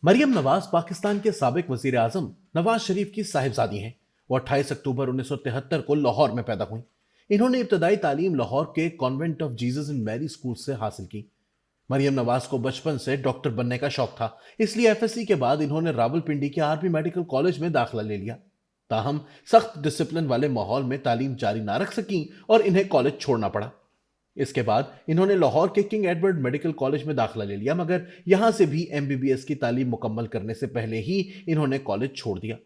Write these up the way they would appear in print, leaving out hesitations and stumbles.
مریم نواز پاکستان کے سابق وزیر اعظم نواز شریف کی صاحبزادی ہیں۔ وہ 28 اکتوبر 1973 کو لاہور میں پیدا ہوئیں۔ انہوں نے ابتدائی تعلیم لاہور کے کانوینٹ آف جیزس اینڈ میری اسکول سے حاصل کی۔ مریم نواز کو بچپن سے ڈاکٹر بننے کا شوق تھا، اس لیے ایف ایس سی کے بعد انہوں نے راولپنڈی کے آرمی میڈیکل کالج میں داخلہ لے لیا۔ تاہم سخت ڈسپلن والے ماحول میں تعلیم جاری نہ رکھ سکیں اور انہیں کالج چھوڑنا پڑا۔ اس کے بعد انہوں نے لاہور کے کنگ ایڈورڈ میڈیکل کالج میں داخلہ لے لیا، مگر یہاں سے بھی ایم بی بی ایس کی تعلیم مکمل کرنے سے پہلے ہی انہوں نے کالج چھوڑ دیا۔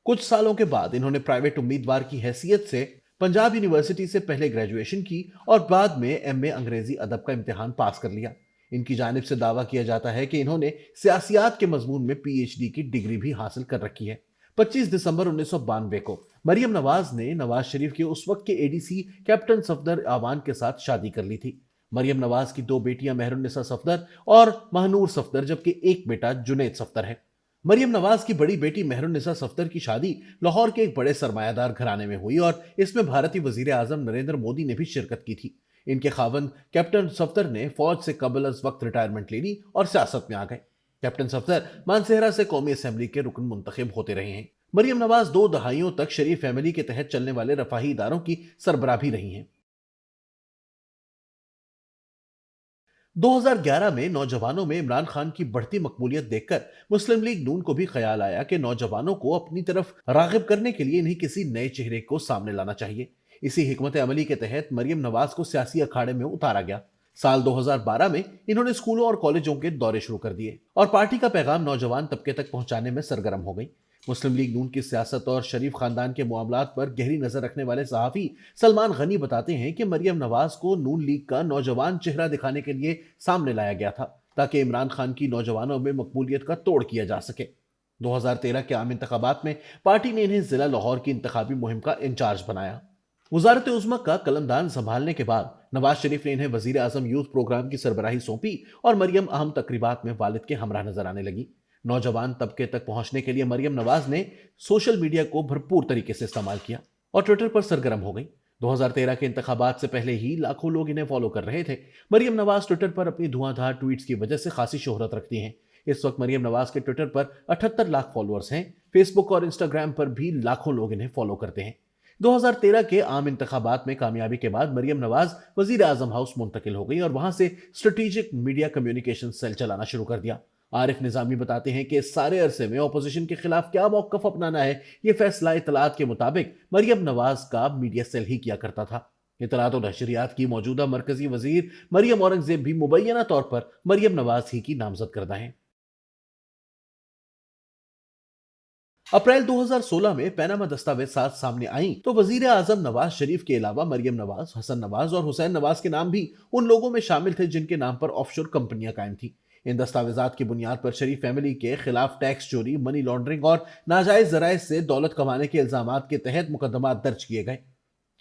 کچھ سالوں کے بعد انہوں نے پرائیویٹ امیدوار کی حیثیت سے پنجاب یونیورسٹی سے پہلے گریجویشن کی اور بعد میں ایم اے انگریزی ادب کا امتحان پاس کر لیا۔ ان کی جانب سے دعویٰ کیا جاتا ہے کہ انہوں نے سیاسیات کے مضمون میں پی ایچ ڈی کی ڈگری بھی حاصل کر رکھی ہے۔ 25 دسمبر 1992 کو مریم نواز نے نواز شریف کے اس وقت کے A D C captain Safdar Awan کے ساتھ شادی کر لی تھی۔ مریم نواز کی 2 بیٹیاں مہر النساء صفدر اور مہنور صفدر، جبکہ ایک بیٹا جنید صفدر ہے۔ مریم نواز کی بڑی بیٹی مہر النساء صفدر کی شادی لاہور کے ایک بڑے سرمایہ دار گھرانے میں ہوئی اور اس میں بھارتی وزیر اعظم نریندر مودی نے بھی شرکت کی تھی۔ ان کے خاوند کیپٹن صفدر نے فوج سے قبل از وقت ریٹائرمنٹ لے لی اور سیاست میں آ گئے۔ کیپٹن صفدر مانسہرہ سے قومی اسمبلی کے رکن منتخب ہوتے رہے ہیں۔ مریم نواز 2 دہائیوں تک شریف فیملی کے تحت چلنے والے رفاہی اداروں کی سربراہ بھی رہی ہیں۔ 2011 میں نوجوانوں میں عمران خان کی بڑھتی مقبولیت دیکھ کر مسلم لیگ نون کو بھی خیال آیا کہ نوجوانوں کو اپنی طرف راغب کرنے کے لیے انہیں کسی نئے چہرے کو سامنے لانا چاہیے۔ اسی حکمت عملی کے تحت مریم نواز کو سیاسی اکھاڑے میں اتارا گیا۔ سال 2012 میں انہوں نے اسکولوں اور کالجوں کے دورے شروع کر دیے اور پارٹی کا پیغام نوجوان طبقے تک پہنچانے میں سرگرم ہو گئی۔ مسلم لیگ نون کی سیاست اور شریف خاندان کے معاملات پر گہری نظر رکھنے والے صحافی سلمان غنی بتاتے ہیں کہ مریم نواز کو نون لیگ کا نوجوان چہرہ دکھانے کے لیے سامنے لایا گیا تھا تاکہ عمران خان کی نوجوانوں میں مقبولیت کا توڑ کیا جا سکے۔ 2013 کے عام انتخابات میں پارٹی نے انہیں ضلع لاہور کی انتخابی مہم کا انچارج بنایا۔ وزارت عظمیٰ کا قلمدان سنبھالنے کے بعد نواز شریف نے انہیں وزیر اعظم یوتھ پروگرام کی سربراہی سونپی اور مریم اہم تقریبات میں والد کے ہمراہ نظر آنے لگی۔ نوجوان طبقے تک پہنچنے کے لیے مریم نواز نے سوشل میڈیا کو بھرپور طریقے سے استعمال کیا اور ٹویٹر پر سرگرم ہو گئی۔ 2013 کے انتخابات سے پہلے ہی لاکھوں لوگ انہیں فالو کر رہے تھے۔ مریم نواز ٹویٹر پر اپنی دھواں دھار ٹویٹس کی وجہ سے خاصی شہرت رکھتی ہیں۔ اس وقت مریم نواز کے ٹویٹر پر 78 لاکھ فالوورز ہیں۔ فیس بک اور انسٹاگرام پر بھی لاکھوں لوگ انہیں فالو کرتے ہیں۔ 2013 کے عام انتخابات میں کامیابی کے بعد مریم نواز وزیر اعظم ہاؤس منتقل ہو گئی اور وہاں سے اسٹریٹجک میڈیا کمیونیکیشن سیل چلانا شروع کر دیا۔ عارف نظامی بتاتے ہیں کہ اس سارے عرصے میں اپوزیشن کے خلاف کیا موقف اپنانا ہے، یہ فیصلہ اطلاعات کے مطابق مریم نواز کا میڈیا سیل ہی کیا کرتا تھا۔ اطلاعات و نشریات کی موجودہ مرکزی وزیر مریم اورنگزیب بھی مبینہ طور پر مریم نواز ہی کی نامزد کردہ ہیں۔ اپریل 2016 میں پیناما دستاویزات سامنے آئیں تو وزیر اعظم نواز شریف کے علاوہ مریم نواز، حسن نواز اور حسین نواز کے نام بھی ان لوگوں میں شامل تھے جن کے نام پر آف شور کمپنیاں قائم تھیں۔ ان دستاویزات کی بنیاد پر شریف فیملی کے خلاف ٹیکس چوری، منی لانڈرنگ اور ناجائز ذرائع سے دولت کمانے کے الزامات کے تحت مقدمات درج کیے گئے۔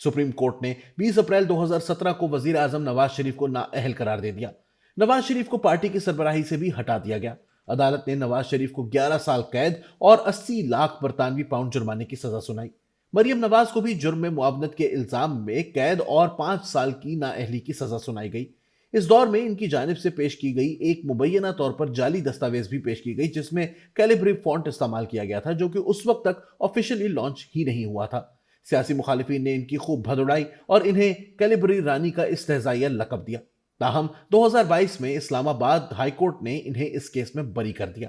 سپریم کورٹ نے 20 اپریل 2017 کو وزیر اعظم نواز شریف کو نااہل قرار دے دیا۔ نواز شریف کو پارٹی کی سربراہی سے بھی ہٹا دیا گیا۔ عدالت نے نواز شریف کو 11 سال قید اور 80 لاکھ برطانوی پاؤنڈ جرمانے کی سزا سنائی۔ مریم نواز کو بھی جرم میں معاونت کے الزام میں قید اور 5 سال کی نااہلی کی سزا سنائی گئی۔ اس دور میں ان کی جانب سے پیش کی گئی ایک مبینہ طور پر جعلی دستاویز بھی پیش کی گئی جس میں کیلیبری فونٹ استعمال کیا گیا تھا، جو کہ اس وقت تک آفیشلی لانچ ہی نہیں ہوا تھا۔ سیاسی مخالفین نے ان کی خوب بھد اڑائی اور انہیں کیلیبری رانی کا استہزائیہ لقب دیا۔ تاہم 2022 میں اسلام آباد ہائی کورٹ نے انہیں اس کیس میں بری کر دیا۔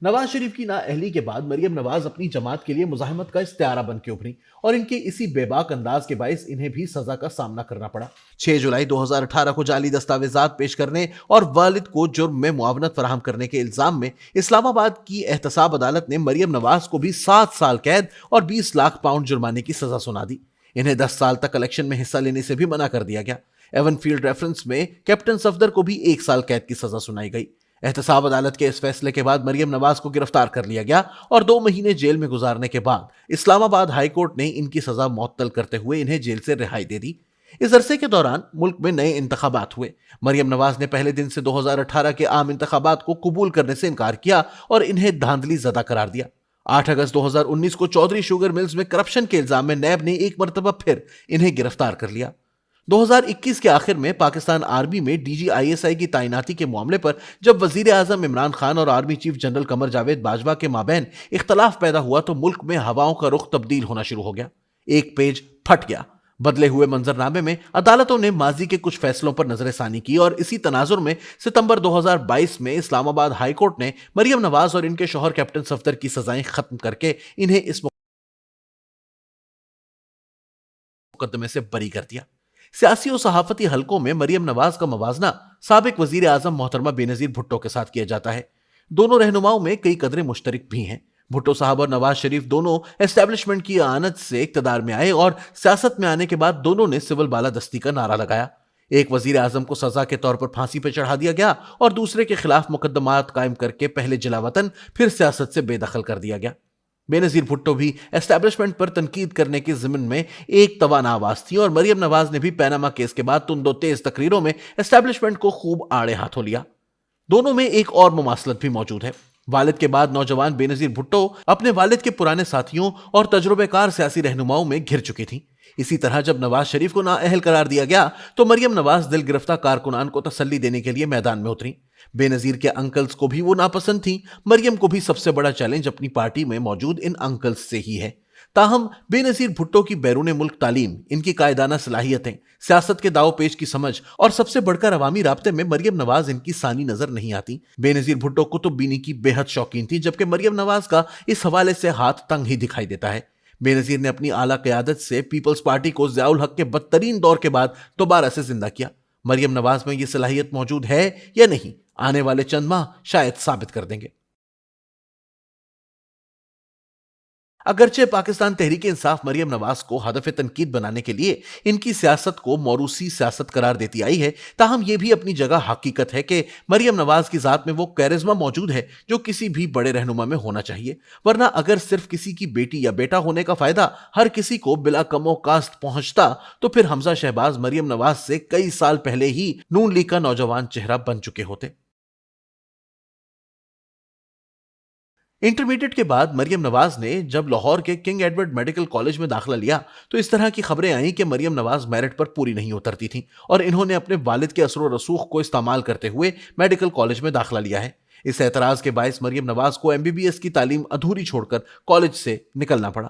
نواز شریف کی نااہلی کے بعد مریم نواز اپنی جماعت کے لیے مزاحمت کا استعارہ بن کے ابھری اور ان کے اسی بے باک انداز کے باعث انہیں بھی سزا کا سامنا کرنا پڑا۔ 6 جولائی 2018 کو جعلی دستاویزات پیش کرنے اور والد کو جرم میں معاونت فراہم کرنے کے الزام میں اسلام آباد کی احتساب عدالت نے مریم نواز کو بھی 7 سال قید اور 20 لاکھ پاؤنڈ جرمانے کی سزا سنا دی۔ انہیں 10 سال تک الیکشن میں حصہ لینے سے بھی منع کر دیا گیا۔ ایون فیلڈ ریفرنس میں کیپٹن صفدر کو بھی 1 سال قید کی سزا سنائی گئی۔ احتساب عدالت کے اس فیصلے کے بعد مریم نواز کو گرفتار کر لیا گیا اور 2 مہینے جیل میں گزارنے کے بعد اسلام آباد ہائی کورٹ نے ان کی سزا معطل کرتے ہوئے انہیں جیل سے رہائی دے دی۔ اس عرصے کے دوران ملک میں نئے انتخابات ہوئے۔ مریم نواز نے پہلے دن سے 2018 کے عام انتخابات کو قبول کرنے سے انکار کیا اور انہیں دھاندلی زدہ قرار دیا۔ 8 اگست 2019 کو چودھری شوگر ملز میں کرپشن کے الزام میں نیب نے ایک مرتبہ پھر انہیں گرفتار کر لیا۔ 2021 کے آخر میں پاکستان آرمی میں D G I S I کی تعیناتی کے معاملے پر جب وزیر اعظم عمران خان اور army chief general Qamar Javed Bajwa کے مابین اختلاف پیدا ہوا تو ملک میں ہواؤں کا رخ تبدیل ہونا شروع ہو گیا۔ ایک پیج پھٹ گیا۔ بدلے ہوئے منظرنامے میں عدالتوں نے ماضی کے کچھ فیصلوں پر نظر ثانی کی اور اسی تناظر میں ستمبر 2022 میں اسلام آباد ہائی کورٹ نے مریم نواز اور ان کے شوہر کیپٹن صفدر کی سزائیں ختم کر کے انہیں اس مقدمے سے بری کر دیا۔ سیاسی و صحافتی حلقوں میں مریم نواز کا موازنہ سابق وزیر اعظم محترمہ بینظیر بھٹو کے ساتھ کیا جاتا ہے۔ دونوں رہنماؤں میں کئی قدریں مشترک بھی ہیں۔ بھٹو صاحب اور نواز شریف دونوں اسٹیبلشمنٹ کی اعانت سے اقتدار میں آئے اور سیاست میں آنے کے بعد دونوں نے سول بالادستی کا نعرہ لگایا۔ ایک وزیر اعظم کو سزا کے طور پر پھانسی پہ چڑھا دیا گیا اور دوسرے کے خلاف مقدمات قائم کر کے پہلے جلا وطن پھر سیاست سے بے دخل کر دیا گیا۔ بینظیر بھٹو بھی اسٹیبلشمنٹ پر تنقید کرنے کے ضمن میں ایک توانا آواز تھی اور مریم نواز نے بھی پیناما کیس کے بعد تند و تیز تقریروں میں اسٹیبلشمنٹ کو خوب آڑے ہاتھوں لیا۔ دونوں میں ایک اور مماثلت بھی موجود ہے۔ والد کے بعد نوجوان بینظیر بھٹو اپنے والد کے پرانے ساتھیوں اور تجربہ کار سیاسی رہنماؤں میں گھر چکی تھیں۔ اسی طرح جب نواز شریف کو نااہل قرار دیا گیا تو مریم نواز دل گرفتہ کارکنان کو تسلی دینے کے لیے میدان میں اتریں۔ بینظیر کے انکلز کو بھی وہ ناپسند تھیں۔ مریم کو بھی سب سے بڑا چیلنج اپنی پارٹی میں موجود ان انکلز سے ہی ہے۔ تاہم بینظیر بھٹو کی بیرون ملک تعلیم، ان کی قائدانہ صلاحیتیں، سیاست کے داؤ پیچ کی سمجھ اور سب سے بڑھ کر عوامی رابطے میں مریم نواز ان کی ثانی نظر نہیں آتی۔ بینظیر بھٹو کتب بینی کی بے حد شوقین تھی، جبکہ مریم نواز کا اس حوالے سے ہاتھ تنگ ہی دکھائی دیتا ہے۔ بینظیر نے اپنی اعلیٰ قیادت سے پیپلز پارٹی کو ضیاء الحق کے بدترین دور کے بعد دوبارہ سے زندہ کیا۔ مریم نواز میں یہ صلاحیت موجود ہے یا نہیں، آنے والے چند ماہ شاید ثابت کر دیں گے۔ اگرچہ پاکستان تحریک انصاف مریم نواز کو ہدف تنقید بنانے کے لیے ان کی سیاست کو موروثی سیاست قرار دیتی آئی ہے، تاہم یہ بھی اپنی جگہ حقیقت ہے کہ مریم نواز کی ذات میں وہ کیرزما موجود ہے جو کسی بھی بڑے رہنما میں ہونا چاہیے، ورنہ اگر صرف کسی کی بیٹی یا بیٹا ہونے کا فائدہ ہر کسی کو بلا کم و کاست پہنچتا تو پھر حمزہ شہباز مریم نواز سے کئی سال پہلے ہی نون لیگ کا نوجوان چہرہ بن چکے ہوتے۔ انٹرمیڈیٹ کے بعد مریم نواز نے جب لاہور کے کنگ ایڈورڈ میڈیکل کالج میں داخلہ لیا تو اس طرح کی خبریں آئیں کہ مریم نواز میرٹ پر پوری نہیں اترتی تھیں اور انہوں نے اپنے والد کے اثر و رسوخ کو استعمال کرتے ہوئے میڈیکل کالج میں داخلہ لیا ہے۔ اس اعتراض کے باعث مریم نواز کو ایم بی بی ایس کی تعلیم ادھوری چھوڑ کر کالج سے نکلنا پڑا۔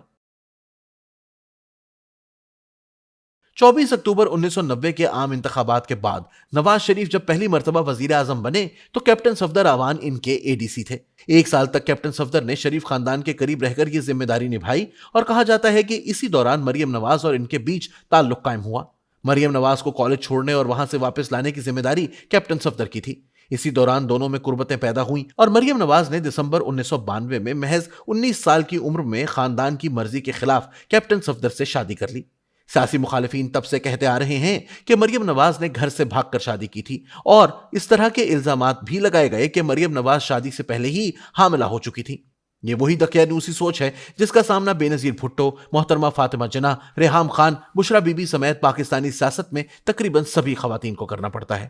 24 اکتوبر 1990 کے عام انتخابات کے بعد نواز شریف جب پہلی مرتبہ وزیر اعظم بنے تو کیپٹن صفدر اعوان ان کے اے ڈی سی تھے۔ ایک سال تک کیپٹن صفدر نے شریف خاندان کے قریب رہ کر یہ ذمہ داری نبھائی اور کہا جاتا ہے کہ اسی دوران مریم نواز اور ان کے بیچ تعلق قائم ہوا۔ مریم نواز کو کالج چھوڑنے اور وہاں سے واپس لانے کی ذمہ داری کیپٹن صفدر کی تھی۔ اسی دوران دونوں میں قربتیں پیدا ہوئیں اور مریم نواز نے دسمبر 1992 میں محض 19 سال کی عمر میں خاندان کی مرضی کے خلاف کیپٹن صفدر سے شادی کر لی۔ سیاسی مخالفین تب سے کہتے آ رہے ہیں کہ مریم نواز نے گھر سے بھاگ کر شادی کی تھی اور اس طرح کے الزامات بھی لگائے گئے کہ مریم نواز شادی سے پہلے ہی حاملہ ہو چکی تھی۔ یہ وہی دقیانوسی سوچ ہے جس کا سامنا بینظیر بھٹو، محترمہ فاطمہ جناح، ریحام خان، بشرا بی بی سمیت پاکستانی سیاست میں تقریباً سبھی خواتین کو کرنا پڑتا ہے۔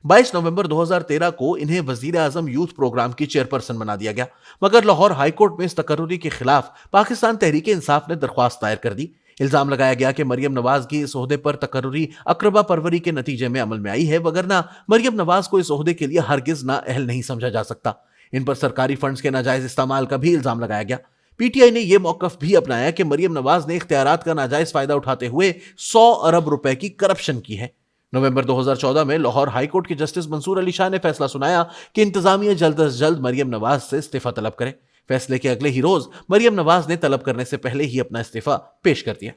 22 نومبر 2013 کو انہیں وزیر اعظم یوتھ پروگرام کی چیئرپرسن بنا دیا گیا، مگر لاہور ہائی کورٹ میں اس تقرری کے خلاف پاکستان تحریک انصاف نے درخواست دائر کر دی۔ الزام لگایا گیا کہ مریم نواز کی اس عہدے پر تقرری اقربا پروری کے نتیجے میں عمل میں آئی ہے، وگرنہ مریم نواز کو اس عہدے کے لیے ہرگز نااہل نہیں سمجھا جا سکتا۔ ان پر سرکاری فنڈز کے ناجائز استعمال کا بھی الزام لگایا گیا۔ پی ٹی آئی نے یہ موقف بھی اپنایا کہ مریم نواز نے اختیارات کا ناجائز فائدہ اٹھاتے ہوئے 100 ارب روپے کی کرپشن کی ہے۔ نومبر 2014 میں لاہور ہائی کورٹ کے جسٹس منصور علی شاہ نے فیصلہ سنایا کہ انتظامیہ جلد از جلد مریم نواز سے استعفیٰ طلب کرے۔ فیصلے کے اگلے ہی روز مریم نواز نے طلب کرنے سے پہلے ہی اپنا استعفیٰ پیش کر دیا۔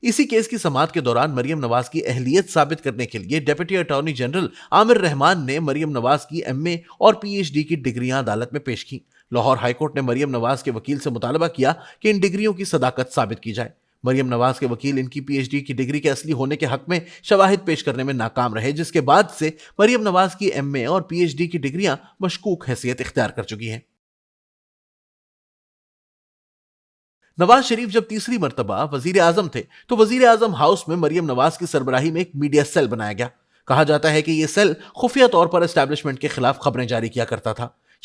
اسی کیس کی سماعت کے دوران مریم نواز کی اہلیت ثابت کرنے کے لیے ڈیپٹی اٹارنی جنرل عامر رحمان نے مریم نواز کی ایم اے اور پی ایچ ڈی کی ڈگریاں عدالت میں پیش کی۔ لاہور ہائی کورٹ نے مریم نواز کے وکیل سے مطالبہ کیا کہ ان ڈگریوں کی صداقت ثابت کی جائے۔ مریم نواز کے وکیل ان کی پی ایچ ڈی کی ڈگری کے اصلی ہونے کے حق میں شواہد پیش کرنے میں ناکام رہے، جس کے بعد سے مریم نواز کی ایم اے اور پی ایچ ڈی کی ڈگریاں مشکوک حیثیت اختیار کر چکی ہیں۔ نواز شریف جب تیسری مرتبہ وزیر اعظم تھے تو وزیر اعظم ہاؤس میں مریم نواز کی سربراہی میں ایک میڈیا سیل بنایا گیا۔ کہا جاتا ہے کہ یہ سیل خفیہ طور پر اسٹیبلشمنٹ کے خلاف خبریں جاری کیا کرتا تھا۔